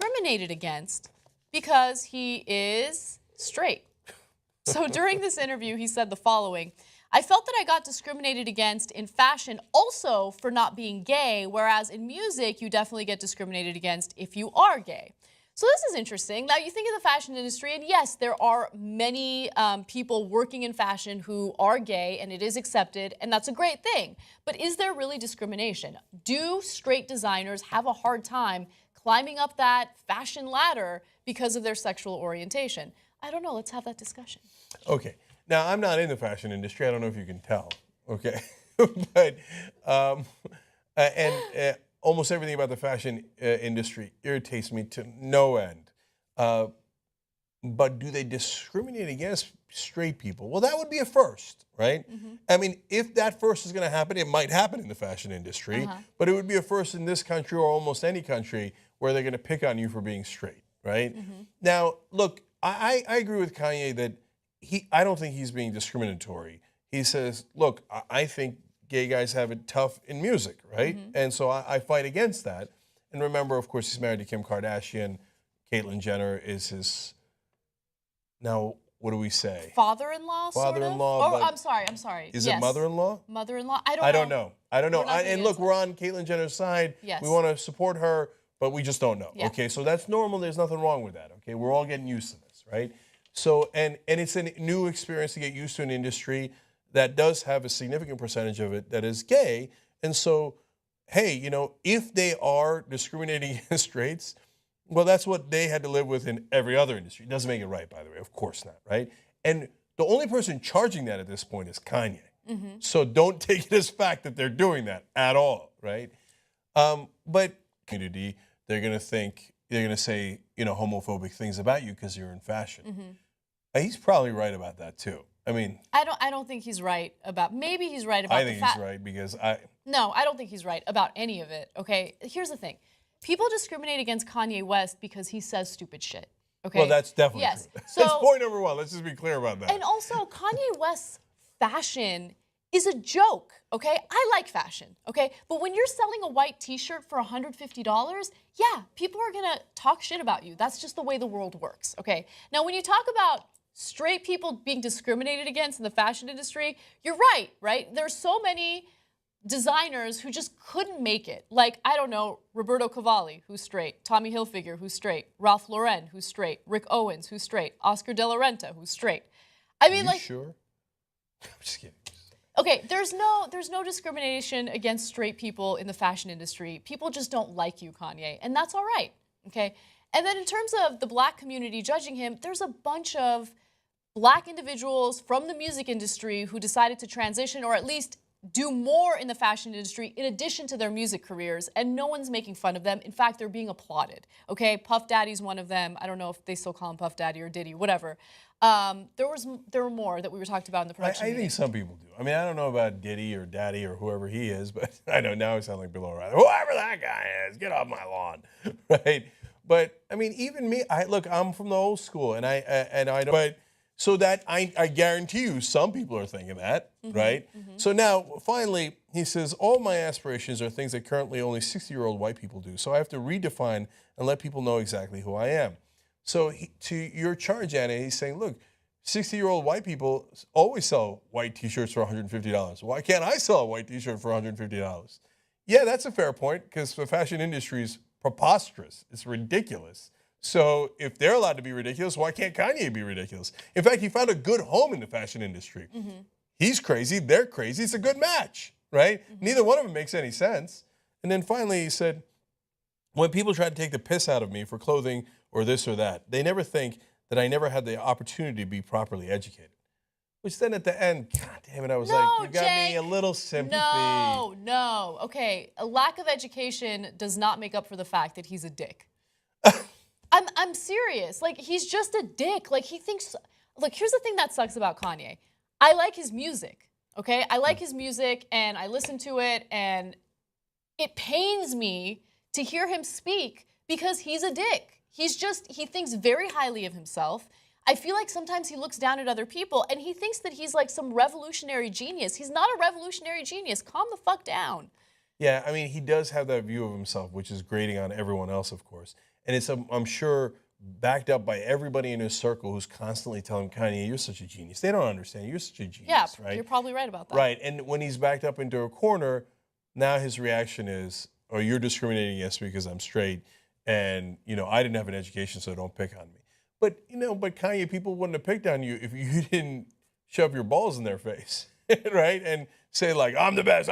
discriminated against because he is straight. So during this interview, he said the following: I felt that I got discriminated against in fashion also for not being gay, whereas in music, you definitely get discriminated against if you are gay. So this is interesting. Now, you think of the fashion industry, and yes, there are many people working in fashion who are gay, and it is accepted, and that's a great thing. But is there really discrimination? Do straight designers have a hard time climbing up that fashion ladder because of their sexual orientation? I don't know. Let's have that discussion. Okay. Now, I'm not in the fashion industry. I don't know if you can tell. Okay. But, almost everything about the fashion industry irritates me to no end. But do they discriminate against straight people? Well, that would be a first, right? I mean, if that first is going to happen, it might happen in the fashion industry, but it would be a first in this country or almost any country where they're going to pick on you for being straight, right? Now, look, I agree with Kanye that I don't think he's being discriminatory. He says, look, I think gay guys have it tough in music, right? And so I fight against that. And remember, of course, he's married to Kim Kardashian. Caitlyn Jenner is his, now, what do we say? Father-in-law, sort of? Father-in-law. Oh, I'm sorry. Is it mother-in-law? Mother-in-law? I don't know. I don't know. And look, we're on Caitlyn Jenner's side. Yes. We want to support her, but we just don't know. Yeah. Okay, so that's normal. There's nothing wrong with that. Okay, we're all getting used to this, right? So, and it's a new experience to get used to an industry that does have a significant percentage of it that is gay. And so, hey, you know, if they are discriminating against straights, well, that's what they had to live with in every other industry. It doesn't make it right, by the way. Of course not, right? And the only person charging that at this point is Kanye. So don't take it as fact that they're doing that at all, right? But community, they're going to say, you know, homophobic things about you because you're in fashion. He's probably right about that too. I mean, I don't think he's right about. Maybe he's right about. I think he's right because No, I don't think he's right about any of it. Okay, here's the thing: people discriminate against Kanye West because he says stupid shit. Okay. Well, that's definitely true. So, that's point number one. Let's just be clear about that. And also, Kanye West's fashion is a joke. Okay, I like fashion. Okay, but when you're selling a white T-shirt for $150, yeah, people are gonna talk shit about you. That's just the way the world works. Okay. Now, when you talk about straight people being discriminated against in the fashion industry, you're right? There's so many designers who just couldn't make it. Like, I don't know, Roberto Cavalli, who's straight, Tommy Hilfiger, who's straight, Ralph Lauren, who's straight, Rick Owens, who's straight, Oscar De La Renta, who's straight. I mean, Are you sure? I'm just kidding. Okay, there's no discrimination against straight people in the fashion industry. People just don't like you, Kanye, and that's all right, okay? And then in terms of the black community judging him, there's a bunch of black individuals from the music industry who decided to transition or at least do more in the fashion industry in addition to their music careers, and no one's making fun of them. In fact, they're being applauded, okay? Puff Daddy's one of them. I don't know if they still call him Puff Daddy or Diddy, whatever. There were more that we were talked about in the production I think some people do. I mean, I don't know about Diddy or Daddy or whoever he is, but I know now I sound like Bill O'Reilly. Whoever that guy is, get off my lawn, right? But I mean, even me, look, I'm from the old school, and I don't. But so that I guarantee you, some people are thinking that, right? So now, finally, he says, all my aspirations are things that currently only 60-year-old white people do. So I have to redefine and let people know exactly who I am. So to your charge, Anna, he's saying, look, 60-year-old white people always sell white T-shirts for $150. Why can't I sell a white T-shirt for $150? Yeah, that's a fair point, because the fashion industry is preposterous. It's ridiculous. So if they're allowed to be ridiculous, why can't Kanye be ridiculous? In fact, he found a good home in the fashion industry. He's crazy, they're crazy. It's a good match, right? Neither one of them makes any sense. And then finally he said, when people try to take the piss out of me for clothing or this or that, they never think that I never had the opportunity to be properly educated. Which then at the end, God damn it, I was like, you got me a little sympathy. No. Okay, a lack of education does not make up for the fact that he's a dick. I'm serious. Like, he's just a dick. Like, he thinks, look, here's the thing that sucks about Kanye. I like his music, okay? I like his music, and I listen to it, and it pains me to hear him speak because he's a dick. He thinks very highly of himself. I feel like sometimes he looks down at other people, and he thinks that he's like some revolutionary genius. He's not a revolutionary genius. Calm the fuck down. Yeah, I mean, he does have that view of himself, which is grating on everyone else, of course. And it's, I'm sure, backed up by everybody in his circle who's constantly telling him, Kanye, you're such a genius. They don't understand. You're such a genius, Yeah, right? you're probably right about that. Right. And when he's backed up into a corner, now his reaction is, oh, you're discriminating against me because I'm straight. And, I didn't have an education, so don't pick on me. But, but Kanye, people wouldn't have picked on you if you didn't shove your balls in their face, right? And say, like, I'm the best.